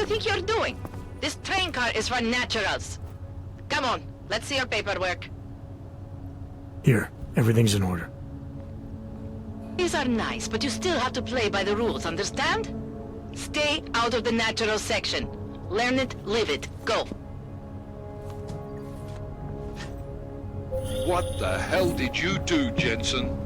you think you're doing? This train car is for naturals. Come on, let's see your paperwork. Here, everything's in order. These are nice, but you still have to play by the rules, understand? Stay out of the natural section. Learn it, live it. Go. What the hell did you do, Jensen?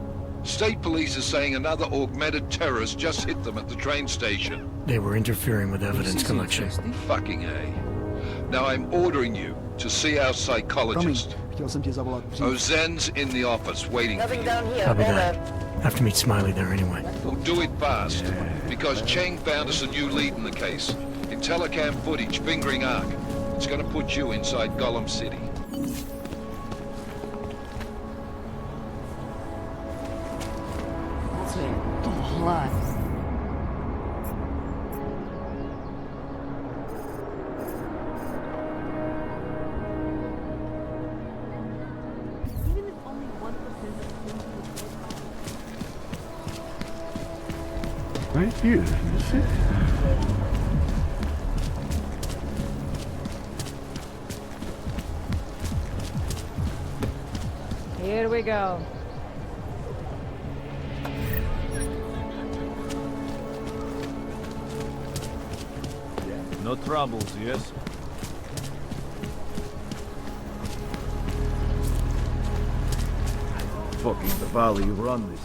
State police are saying another augmented terrorist just hit them at the train station. They were interfering with evidence collection. Fucking A. Now I'm ordering you to see our psychologist. Ozen's in the office waiting for you. Copy that. Have to meet Smiley there anyway. We'll do it fast, because Cheng found us a new lead in the case. In telecam footage fingering Ark. It's gonna put you inside Gollum City. Right here, you see? Here we go. No troubles, yes? Fucking the valley, you run this.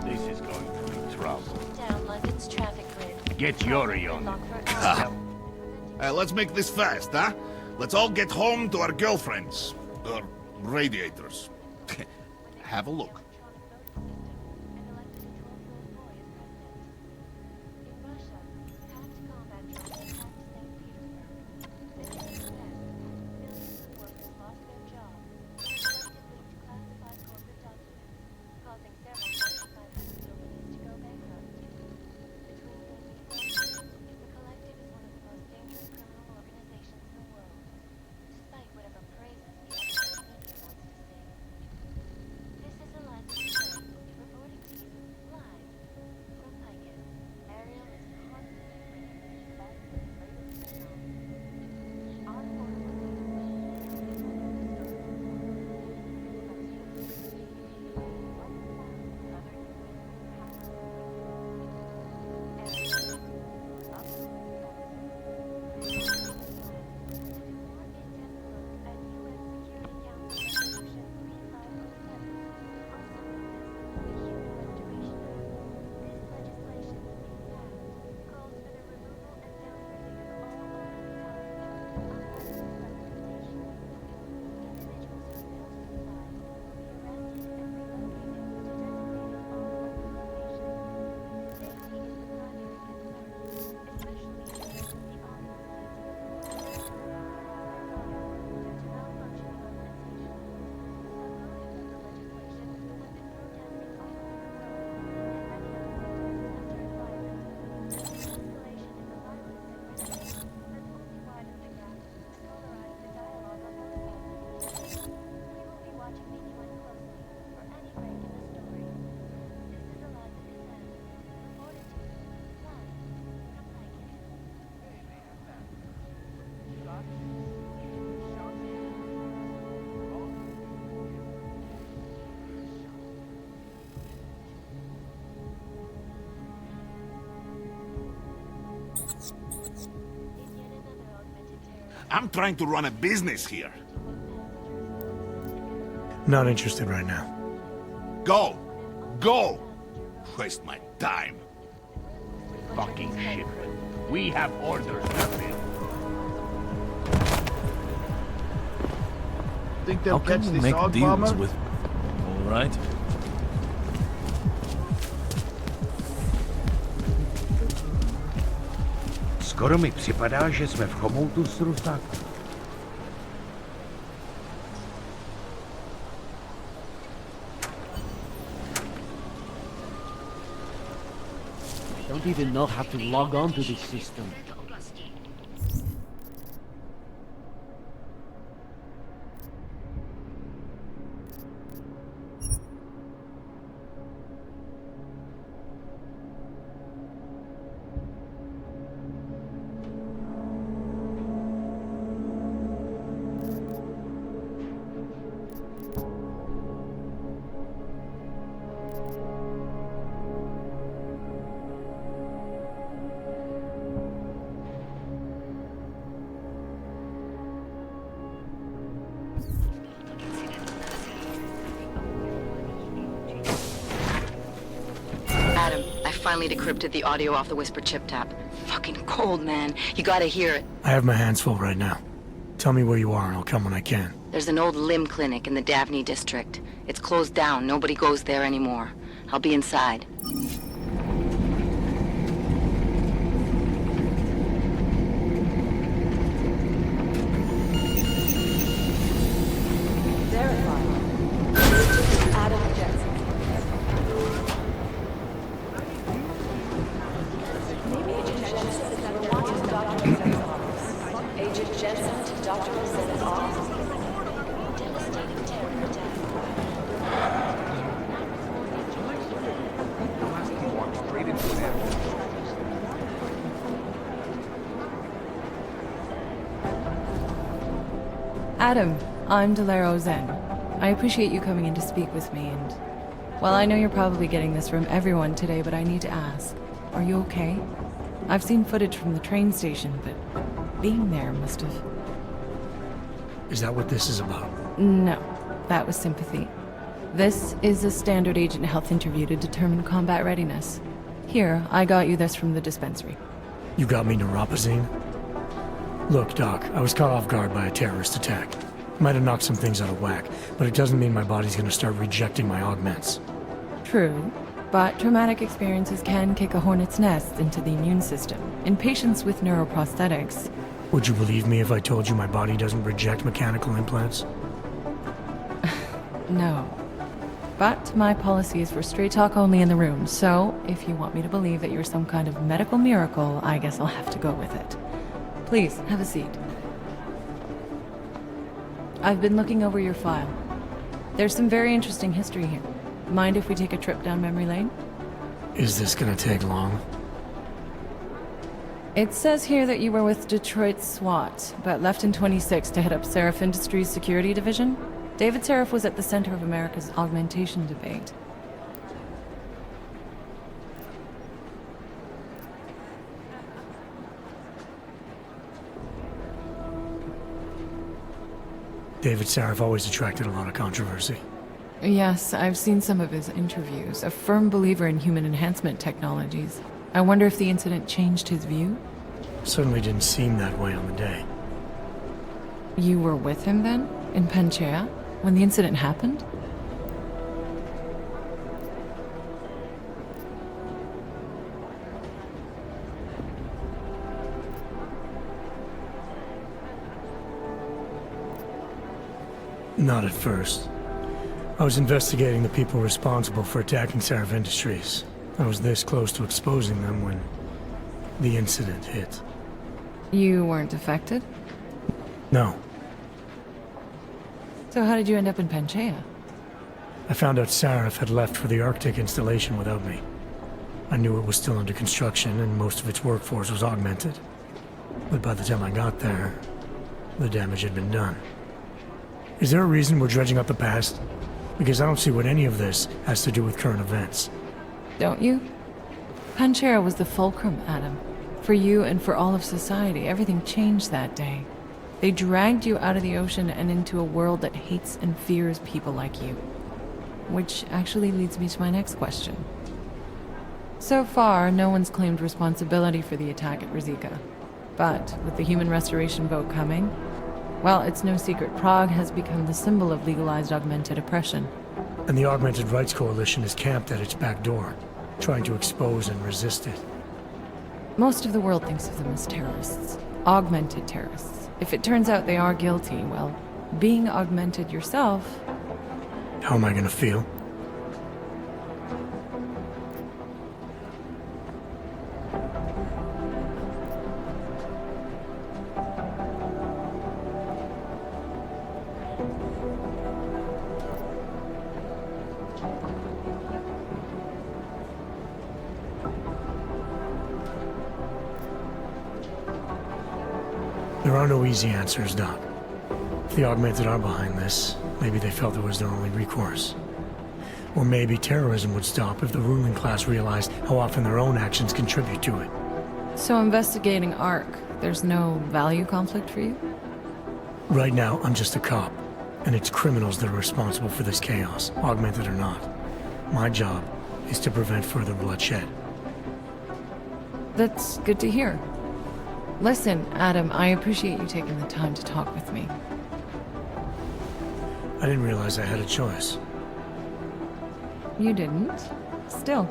This is going to be trouble. Down London's traffic grid. Get Yuri on it. Let's make this fast, huh? Let's all get home to our girlfriends. Or radiators. Have a look. I'm trying to run a business here. Not interested right now. Go! Go! Waste my time. Fucking shit. We have orders, Captain. Think they'll catch this hog bomber? With... All right. Skoro mi připadá, že jsme v chomoutu s Rusákem. Don't even know how to log on to this system. finally decrypted the audio off the Whisper chip tap. Fucking cold, man. You gotta hear it. I have my hands full right now. Tell me where you are and I'll come when I can. There's an old limb clinic in the Daphne district. It's closed down. Nobody goes there anymore. I'll be inside. Adam, I'm Delaro Zen. I appreciate you coming in to speak with me, and... well, I know you're probably getting this from everyone today, but I need to ask. Are you okay? I've seen footage from the train station, but being there must have... Is that what this is about? No, that was sympathy. This is a standard agent health interview to determine combat readiness. Here, I got you this from the dispensary. You got me neuropazine? Look, Doc, I was caught off guard by a terrorist attack. Might have knocked some things out of whack, but it doesn't mean my body's gonna start rejecting my augments. True, but traumatic experiences can kick a hornet's nest into the immune system. In patients with neuroprosthetics... Would you believe me if I told you my body doesn't reject mechanical implants? No. But my policy is for straight talk only in the room, so if you want me to believe that you're some kind of medical miracle, I guess I'll have to go with it. Please, have a seat. I've been looking over your file. There's some very interesting history here. Mind if we take a trip down memory lane? Is this gonna take long? It says here that you were with Detroit SWAT, but left in 26 to head up Seraph Industries' security division. David Seraph was at the center of America's augmentation debate. David Seraph always attracted a lot of controversy. Yes, I've seen some of his interviews. A firm believer in human enhancement technologies. I wonder if the incident changed his view? Certainly didn't seem that way on the day. You were with him then? In Panchea? When the incident happened? Not at first. I was investigating the people responsible for attacking Seraph Industries. I was this close to exposing them when the incident hit. You weren't affected? No. So how did you end up in Panchea? I found out Seraph had left for the Arctic installation without me. I knew it was still under construction and most of its workforce was augmented. But by the time I got there, the damage had been done. Is there a reason we're dredging up the past? Because I don't see what any of this has to do with current events. Don't you? Panchea was the fulcrum, Adam. For you and for all of society, everything changed that day. They dragged you out of the ocean and into a world that hates and fears people like you. Which actually leads me to my next question. So far, no one's claimed responsibility for the attack at Rizika. But with the human restoration vote coming, well, it's no secret Prague has become the symbol of legalized augmented oppression. And the Augmented Rights Coalition is camped at its back door, trying to expose and resist it. Most of the world thinks of them as terrorists. Augmented terrorists. If it turns out they are guilty, well, being augmented yourself... How am I gonna feel? There are no easy answers, Doc. If the Augmented are behind this, maybe they felt it was their only recourse. Or maybe terrorism would stop if the ruling class realized how often their own actions contribute to it. So investigating ARC, there's no value conflict for you? Right now, I'm just a cop, and it's criminals that are responsible for this chaos, augmented or not. My job is to prevent further bloodshed. That's good to hear. Listen, Adam, I appreciate you taking the time to talk with me. I didn't realize I had a choice. You didn't? Still,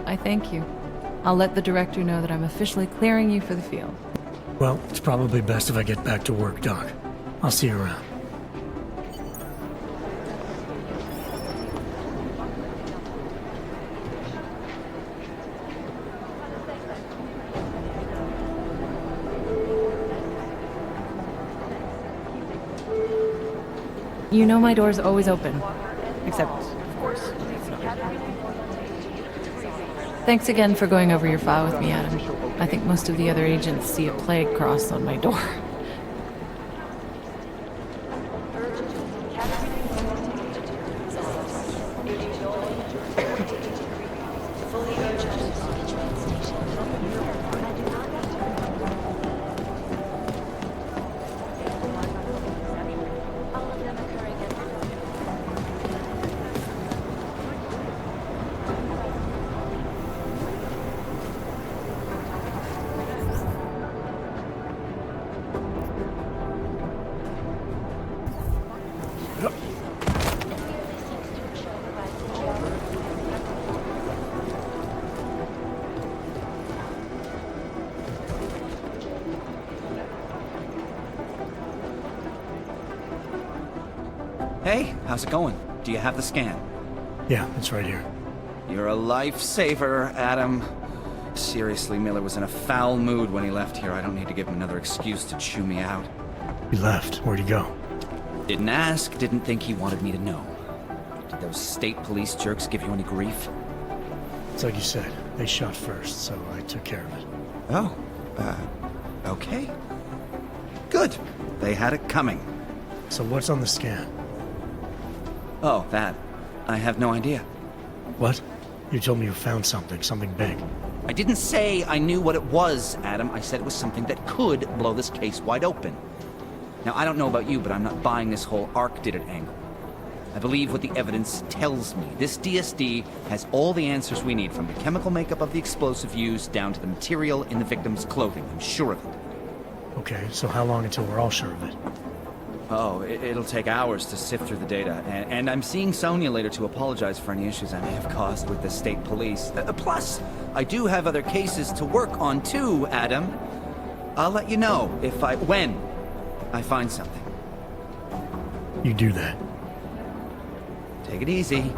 I thank you. I'll let the director know that I'm officially clearing you for the field. Well, it's probably best if I get back to work, Doc. I'll see you around. You know my door's always open. Except, of course, it's not. Thanks again for going over your file with me, Adam. I think most of the other agents see a plague cross on my door. Hey, how's it going? Do you have the scan? Yeah, it's right here. You're a lifesaver, Adam. Seriously, Miller was in a foul mood when he left here. I don't need to give him another excuse to chew me out. He left. Where'd he go? Didn't ask, didn't think he wanted me to know. Did those state police jerks give you any grief? It's like you said. They shot first, so I took care of it. Oh, okay. Good. They had it coming. So what's on the scan? Oh, that. I have no idea. What? You told me you found something big. I didn't say I knew what it was, Adam. I said it was something that could blow this case wide open. Now, I don't know about you, but I'm not buying this whole Ark did it angle. I believe what the evidence tells me. This DSD has all the answers we need, from the chemical makeup of the explosive used down to the material in the victim's clothing. I'm sure of it. Okay, so how long until we're all sure of it? Oh, it'll take hours to sift through the data, and I'm seeing Sonia later to apologize for any issues I may have caused with the state police. Plus, I do have other cases to work on too, Adam. I'll let you know when I find something. You do that. Take it easy.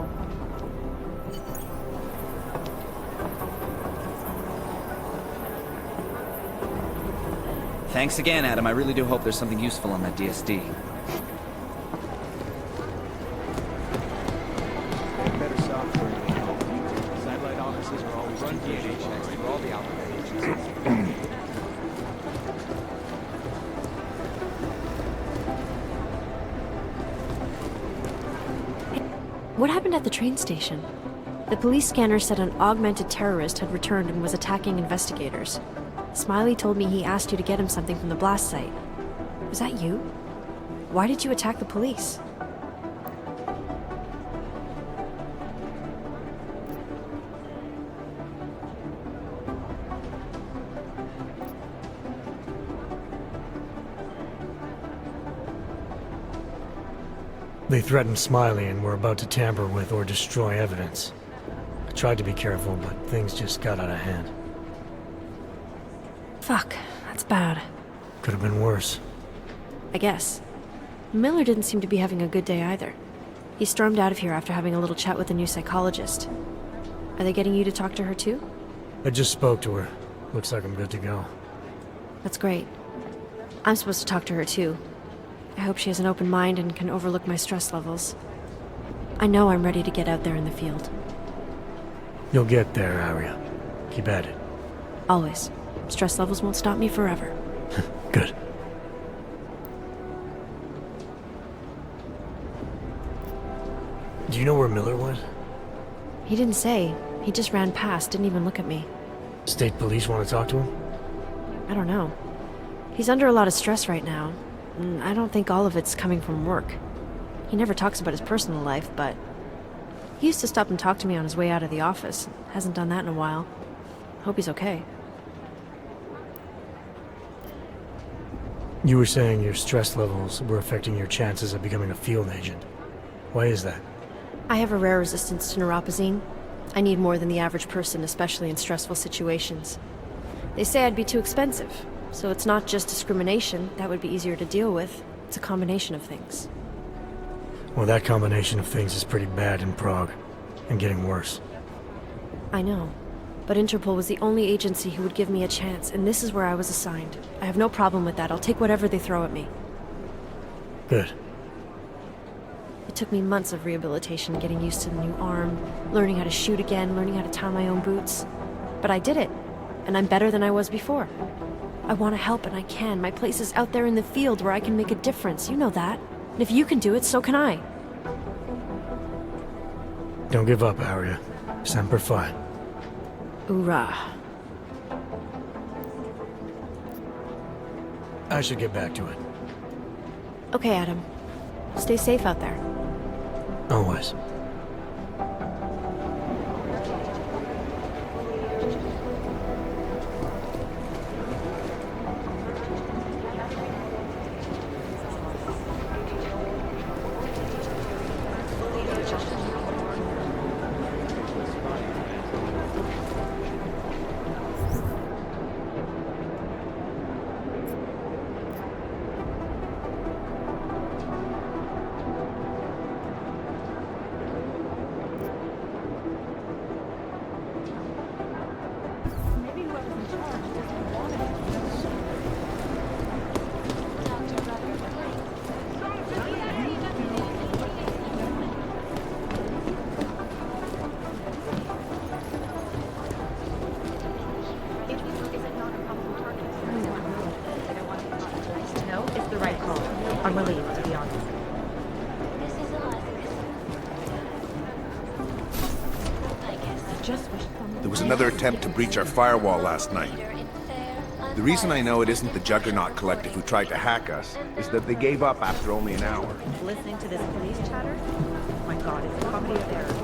Thanks again, Adam. I really do hope there's something useful on that DSD. Better software. Satellite offices are always run GMDX for all the alphabet agencies. What happened at the train station? The police scanner said an augmented terrorist had returned and was attacking investigators. Smiley told me he asked you to get him something from the blast site. Was that you? Why did you attack the police? They threatened Smiley and were about to tamper with or destroy evidence. I tried to be careful, but things just got out of hand. Fuck, that's bad. Could have been worse. I guess. Miller didn't seem to be having a good day either. He stormed out of here after having a little chat with the new psychologist. Are they getting you to talk to her too? I just spoke to her. Looks like I'm good to go. That's great. I'm supposed to talk to her too. I hope she has an open mind and can overlook my stress levels. I know I'm ready to get out there in the field. You'll get there, Arya. Keep at it. Always. Stress levels won't stop me forever. Good. Do you know where Miller went? He didn't say. He just ran past, didn't even look at me. State police want to talk to him? I don't know. He's under a lot of stress right now. And I don't think all of it's coming from work. He never talks about his personal life, but he used to stop and talk to me on his way out of the office. Hasn't done that in a while. Hope he's okay. You were saying your stress levels were affecting your chances of becoming a field agent. Why is that? I have a rare resistance to neuropazine. I need more than the average person, especially in stressful situations. They say I'd be too expensive, so it's not just discrimination. That would be easier to deal with. It's a combination of things. Well, that combination of things is pretty bad in Prague, and getting worse. I know, but Interpol was the only agency who would give me a chance, and this is where I was assigned. I have no problem with that. I'll take whatever they throw at me. Good. It took me months of rehabilitation, getting used to the new arm, learning how to shoot again, learning how to tie my own boots. But I did it, and I'm better than I was before. I want to help, and I can. My place is out there in the field where I can make a difference. You know that. And if you can do it, so can I. Don't give up, Arya. Semper Fi. Hoorah. I should get back to it. Okay, Adam. Stay safe out there. Always. I'm relieved, to be honest. There was another attempt to breach our firewall last night. The reason I know it isn't the Juggernaut Collective who tried to hack us is that they gave up after only an hour. Listening to this police chatter? Oh my god, it's a comedy of errors.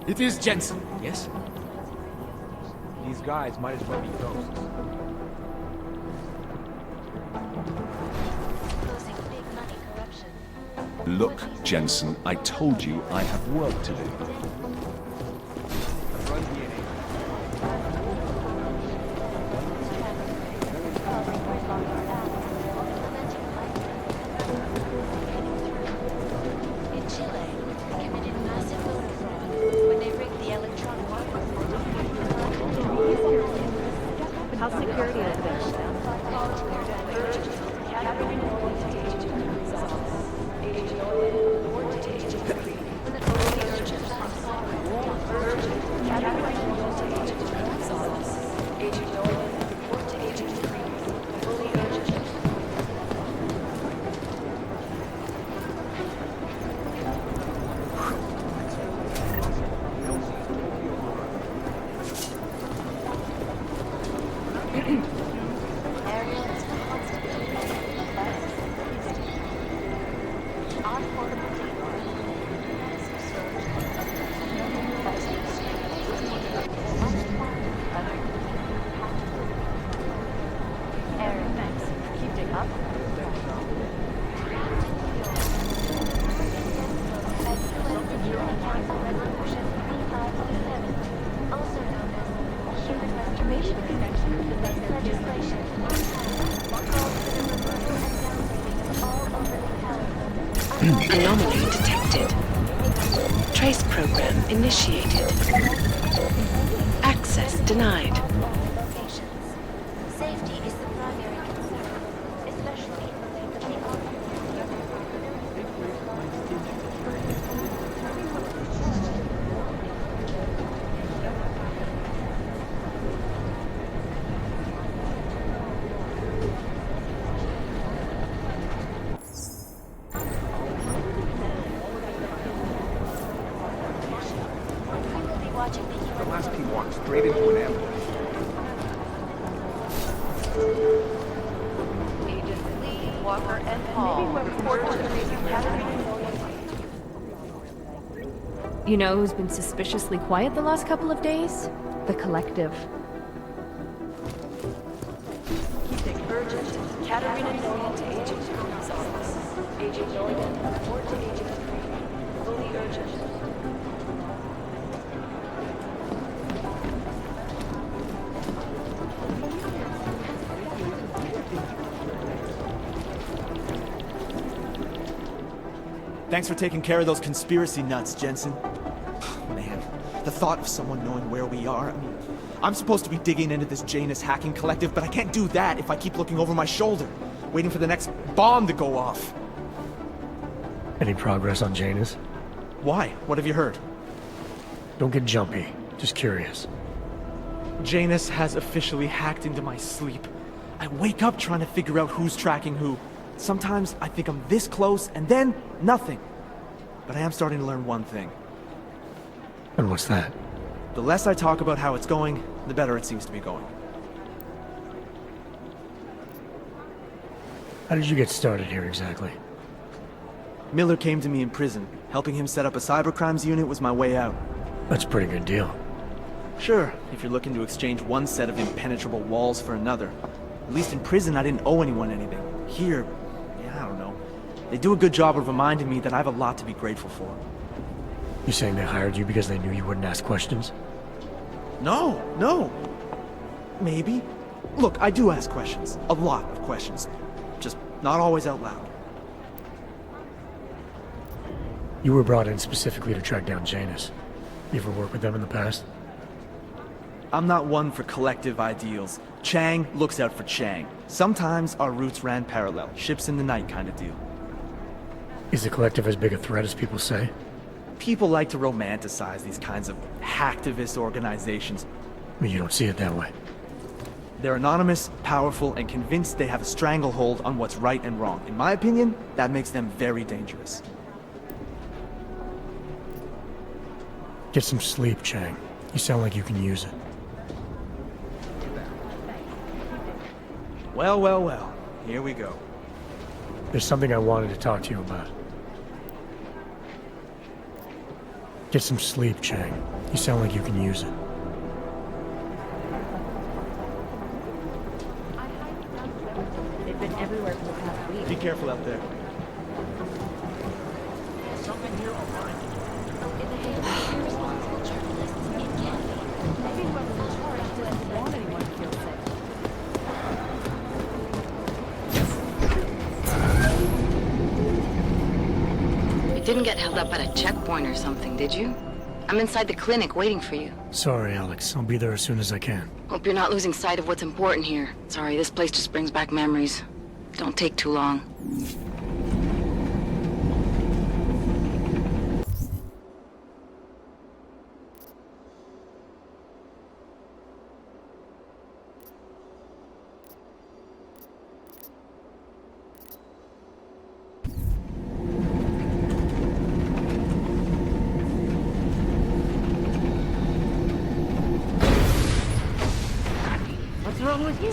It is Jensen, yes? These guys might as well be ghosts. Look, Jensen, I told you I have work to do. How's security over there? Anomaly detected. Trace program initiated. Access denied. Safety is the primary concern, especially in the wake of the army. The last team walked straight into an ambush. Agents Lee, Walker, and Paul report to the base academy. You know who's been suspiciously quiet the last couple of days? The Collective. Urgent. Katarina Noyan to Agent Coon's office. Agent Noyan, report to Agent 3. Fully urgent. Thanks for taking care of those conspiracy nuts, Jensen. Man, the thought of someone knowing where we are, I mean, I'm supposed to be digging into this Janus hacking collective, but I can't do that if I keep looking over my shoulder, waiting for the next bomb to go off. Any progress on Janus? Why? What have you heard? Don't get jumpy. Just curious. Janus has officially hacked into my sleep. I wake up trying to figure out who's tracking who. Sometimes I think I'm this close, and then nothing. But I am starting to learn one thing. And what's that? The less I talk about how it's going, the better it seems to be going. How did you get started here exactly? Miller came to me in prison. Helping him set up a cybercrimes unit was my way out. That's a pretty good deal. Sure, if you're looking to exchange one set of impenetrable walls for another. At least in prison, I didn't owe anyone anything. Here, yeah, I don't know. They do a good job of reminding me that I have a lot to be grateful for. You saying they hired you because they knew you wouldn't ask questions? No. Maybe. Look, I do ask questions. A lot of questions. Just not always out loud. You were brought in specifically to track down Janus. You ever worked with them in the past? I'm not one for collective ideals. Chang looks out for Chang. Sometimes our routes ran parallel, ships in the night kind of deal. Is the collective as big a threat as people say? People like to romanticize these kinds of hacktivist organizations. But you don't see it that way. They're anonymous, powerful, and convinced they have a stranglehold on what's right and wrong. In my opinion, that makes them very dangerous. Get some sleep, Chang. You sound like you can use it. Well. Here we go. There's something I wanted to talk to you about. Get some sleep, Chang. You sound like you can use it. They've been everywhere for the past week. Be careful out there. Something here online. In the hands of irresponsible journalists in Canada. Everyone was charged who doesn't want anyone killed sick. You didn't get held up at a checkpoint or something, did you? I'm inside the clinic waiting for you. Sorry, Alex. I'll be there as soon as I can. Hope you're not losing sight of what's important here. Sorry, this place just brings back memories. Don't take too long. What's wrong with you?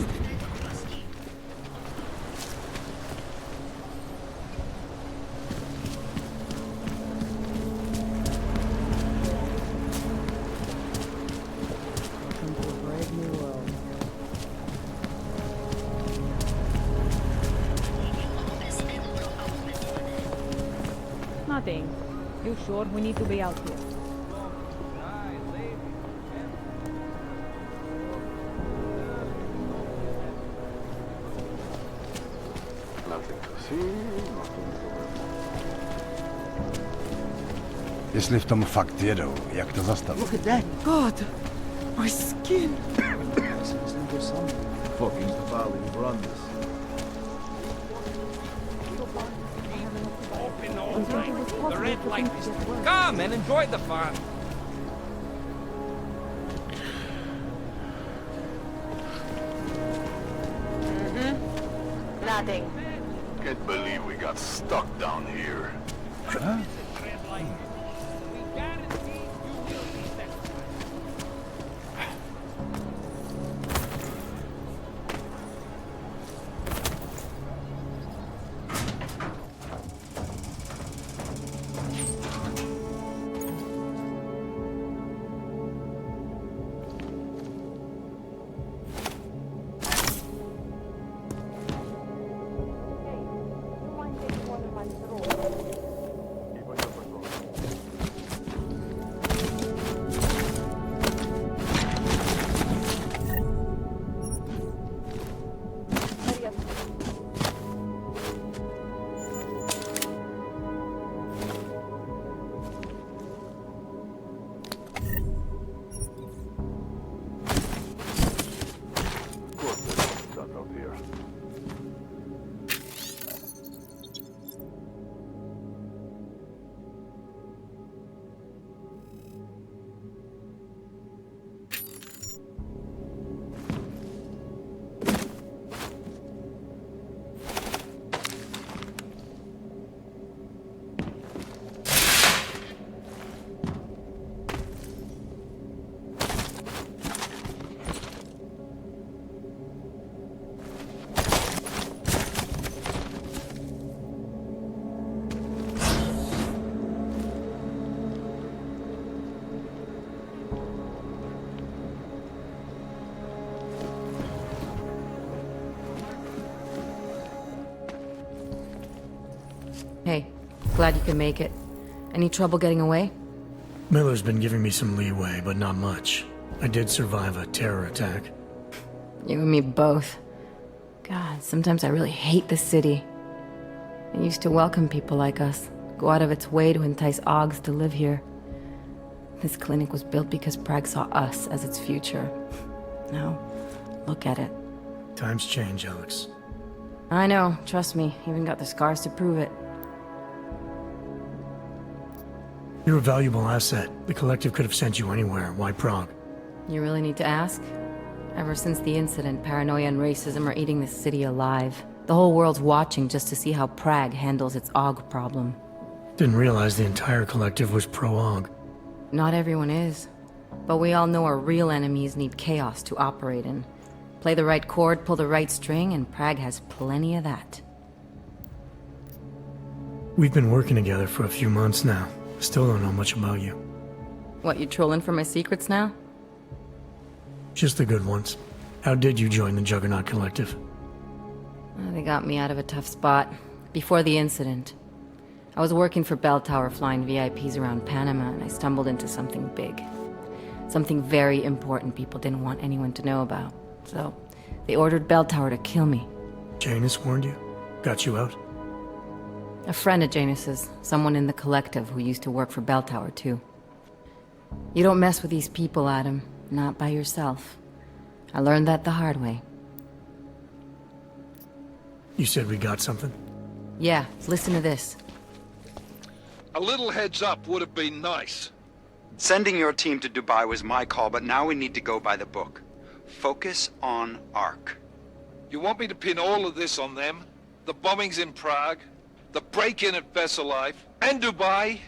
Welcome to a brave new world. Nothing. You sure we need to be out here? Jeśli w tom faktyru, jak to zastawić? Look at that. God, my skin. Fucking Valley, run this. The red light is... Come and enjoy the fun. Nothing. Can't believe we got stuck down here. Huh? Hey, glad you can make it. Any trouble getting away? Miller's been giving me some leeway, but not much. I did survive a terror attack. You and me both. God, sometimes I really hate this city. It used to welcome people like us, go out of its way to entice Augs to live here. This clinic was built because Prague saw us as its future. Now, look at it. Times change, Alex. I know, trust me, even got the scars to prove it. You're a valuable asset. The Collective could have sent you anywhere. Why Prague? You really need to ask? Ever since the incident, paranoia and racism are eating this city alive. The whole world's watching just to see how Prague handles its AUG problem. Didn't realize the entire Collective was pro-AUG. Not everyone is. But we all know our real enemies need chaos to operate in. Play the right chord, pull the right string, and Prague has plenty of that. We've been working together for a few months now. Still don't know much about you. What, you trolling for my secrets now? Just the good ones. How did you join the Juggernaut Collective? They got me out of a tough spot. Before the incident. I was working for Bell Tower flying VIPs around Panama, and I stumbled into something big. Something very important people didn't want anyone to know about. So, they ordered Bell Tower to kill me. Janus warned you? Got you out? A friend of Janus's, someone in the Collective who used to work for Bell Tower too. You don't mess with these people, Adam. Not by yourself. I learned that the hard way. You said we got something? Yeah, listen to this. A little heads up would have been nice. Sending your team to Dubai was my call, but now we need to go by the book. Focus on ARC. You want me to pin all of this on them? The bombings in Prague, the break-in at Vesellife, and Dubai?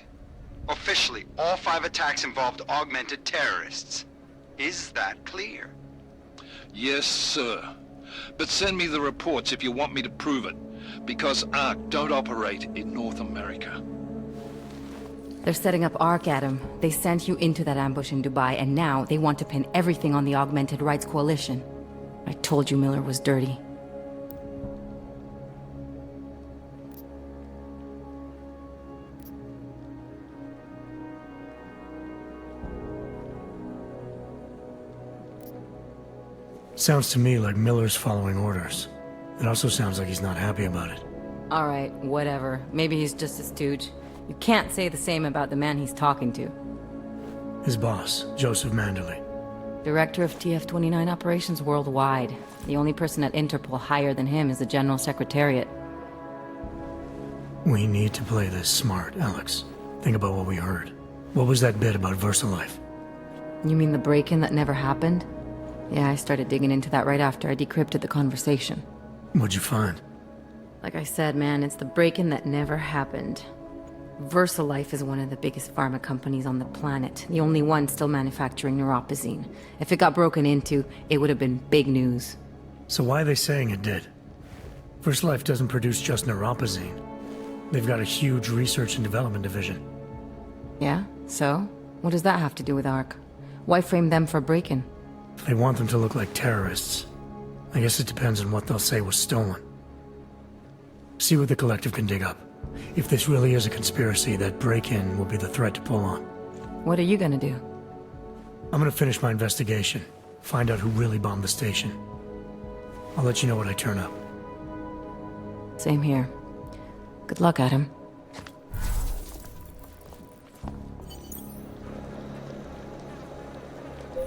Officially, all 5 attacks involved augmented terrorists. Is that clear? Yes, sir. But send me the reports if you want me to prove it, because ARC don't operate in North America. They're setting up ARC, Adam. They sent you into that ambush in Dubai, and now they want to pin everything on the Augmented Rights Coalition. I told you Miller was dirty. Sounds to me like Miller's following orders. It also sounds like he's not happy about it. Alright, whatever. Maybe he's just a stooge. You can't say the same about the man he's talking to. His boss, Joseph Manderley. Director of TF29 operations worldwide. The only person at Interpol higher than him is the General Secretariat. We need to play this smart, Alex. Think about what we heard. What was that bit about Versalife? You mean the break-in that never happened? Yeah, I started digging into that right after I decrypted the conversation. What'd you find? Like I said, man, it's the break-in that never happened. Versalife is one of the biggest pharma companies on the planet, the only one still manufacturing neuropozyne. If it got broken into, it would have been big news. So why are they saying it did? Versalife doesn't produce just neuropozyne. They've got a huge research and development division. Yeah? So? What does that have to do with ARC? Why frame them for break-in? They want them to look like terrorists. I guess it depends on what they'll say was stolen. See what the Collective can dig up. If this really is a conspiracy, that break-in will be the threat to pull on. What are you gonna do? I'm gonna finish my investigation. Find out who really bombed the station. I'll let you know when I turn up. Same here. Good luck, Adam.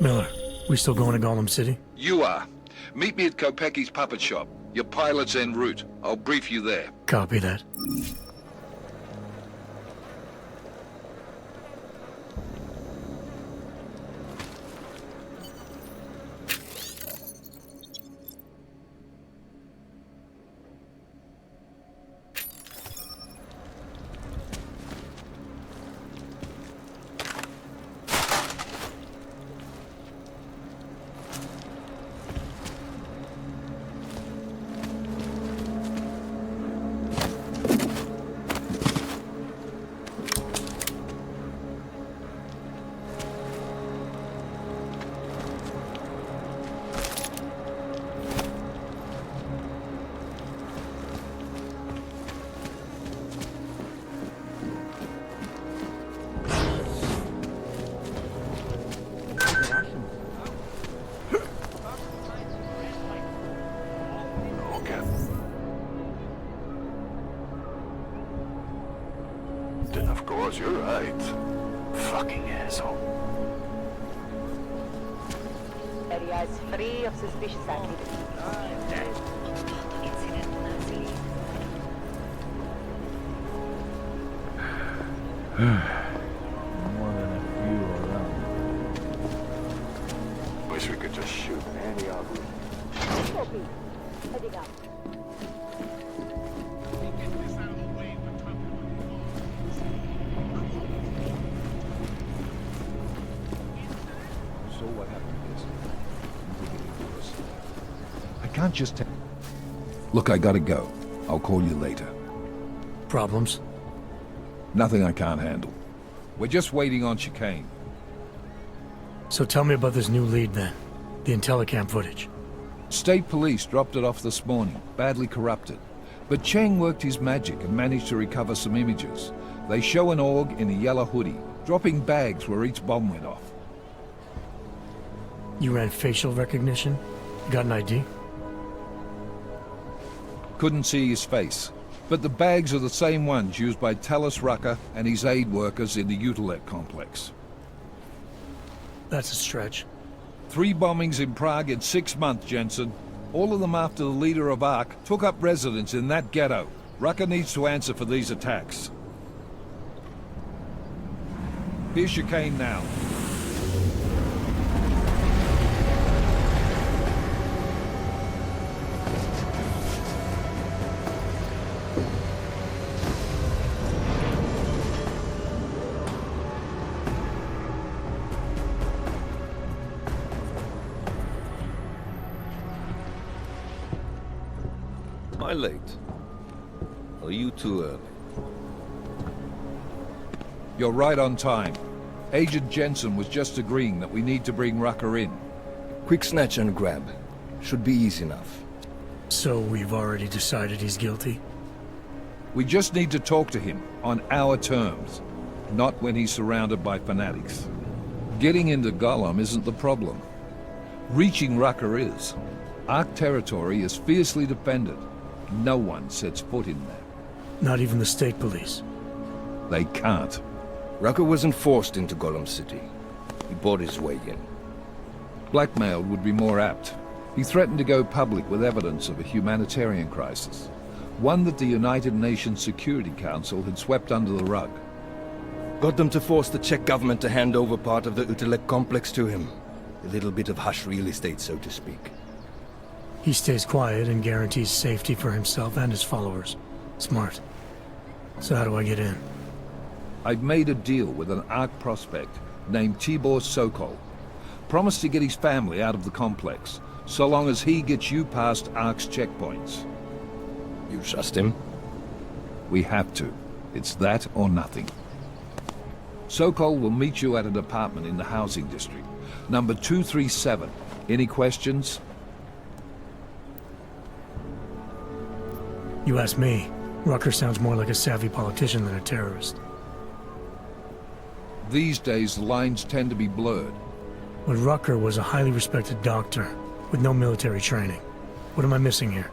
Miller, we still going to Gollum City? You are. Meet me at Kopecki's puppet shop. Your pilot's en route. I'll brief you there. Copy that. Area is free of suspicious activity. More than a few around. Wish we could just shoot any of them. Copy. Heading up. So what happened yesterday? I can't just tell. Look, I gotta go. I'll call you later. Problems? Nothing I can't handle. We're just waiting on chicane. So tell me about this new lead then. The Intellicam footage. State police dropped it off this morning, badly corrupted. But Cheng worked his magic and managed to recover some images. They show an org in a yellow hoodie, dropping bags where each bomb went off. You ran facial recognition? Got an ID? Couldn't see his face. But the bags are the same ones used by Talos Rucker and his aid workers in the Utilec complex. That's a stretch. 3 bombings in Prague in 6 months, Jensen. All of them after the leader of ARC took up residence in that ghetto. Rucker needs to answer for these attacks. Here's chicane now. Am I late? Are you too early? You're right on time. Agent Jensen was just agreeing that we need to bring Rucker in. Quick snatch and grab. Should be easy enough. So we've already decided he's guilty? We just need to talk to him on our terms, not when he's surrounded by fanatics. Getting into Gollum isn't the problem. Reaching Rucker is. Ark territory is fiercely defended. No one sets foot in there. Not even the state police? They can't. Rucker wasn't forced into Gollum City. He bought his way in. Blackmailed would be more apt. He threatened to go public with evidence of a humanitarian crisis. One that the United Nations Security Council had swept under the rug. Got them to force the Czech government to hand over part of the Utilec complex to him. A little bit of hush real estate, so to speak. He stays quiet and guarantees safety for himself and his followers. Smart. So how do I get in? I've made a deal with an ARC prospect named Tibor Sokol. Promised to get his family out of the complex, so long as he gets you past ARC's checkpoints. You trust him? We have to. It's that or nothing. Sokol will meet you at an apartment in the housing district. Number 237. Any questions? You ask me. Rucker sounds more like a savvy politician than a terrorist. These days, the lines tend to be blurred. But Rucker was a highly respected doctor, with no military training. What am I missing here?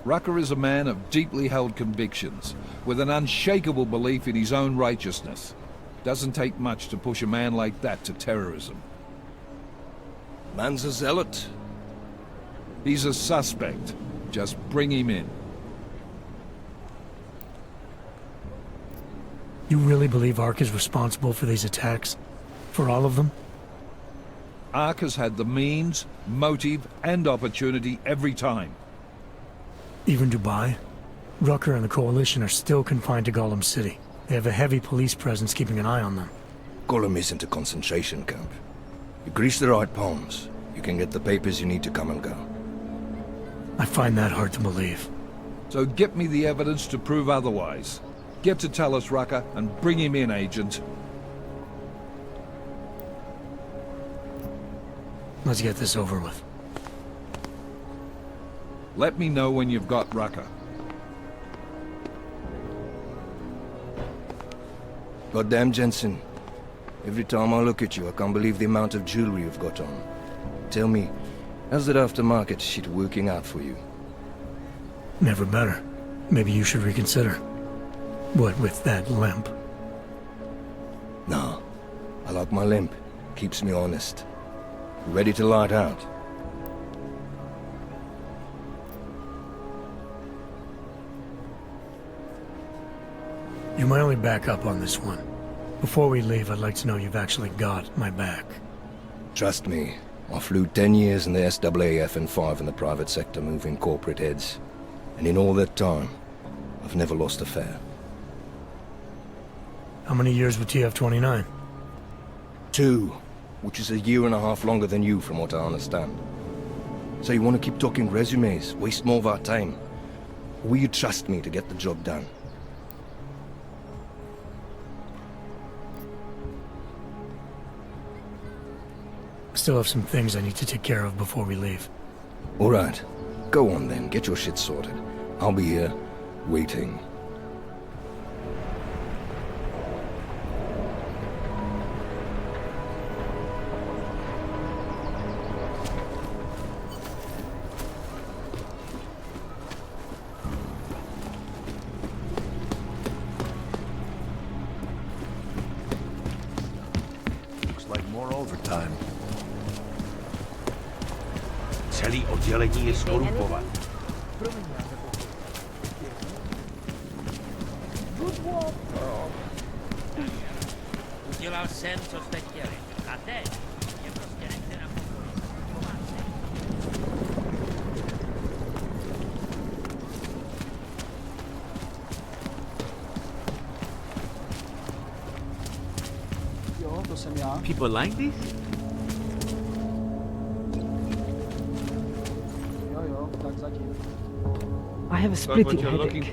Rucker is a man of deeply held convictions, with an unshakable belief in his own righteousness. Doesn't take much to push a man like that to terrorism. Man's a zealot. He's a suspect. Just bring him in. You really believe ARC is responsible for these attacks? For all of them? ARC has had the means, motive, and opportunity every time. Even Dubai? Rucker and the Coalition are still confined to Gollum City. They have a heavy police presence keeping an eye on them. Gollum isn't a concentration camp. You grease the right palms, you can get the papers you need to come and go. I find that hard to believe. So get me the evidence to prove otherwise. Get to Talos Rucker and bring him in, Agent. Let's get this over with. Let me know when you've got Rucker. Goddamn, Jensen. Every time I look at you, I can't believe the amount of jewelry you've got on. Tell me, how's that aftermarket shit working out for you? Never better. Maybe you should reconsider. What with that limp? No. I like my limp. Keeps me honest. Ready to light out? You're my only backup on this one. Before we leave, I'd like to know you've actually got my back. Trust me, I flew 10 years in the SAAF and 5 in the private sector moving corporate heads. And in all that time, I've never lost a fare. How many years with TF29? 2, which is a year and a half longer than you from what I understand. So you want to keep talking resumes, waste more of our time? Or will you trust me to get the job done? I still have some things I need to take care of before we leave. All right. Go on then, get your shit sorted. I'll be here, waiting. Looks like more overtime. Celý oddělení je skorumpovat. Udělal jsem, co jste chtěli. A teď je prostě nechte na Jo, to jsem já. People like this? Jo, tak zatím. I have a splitting headache.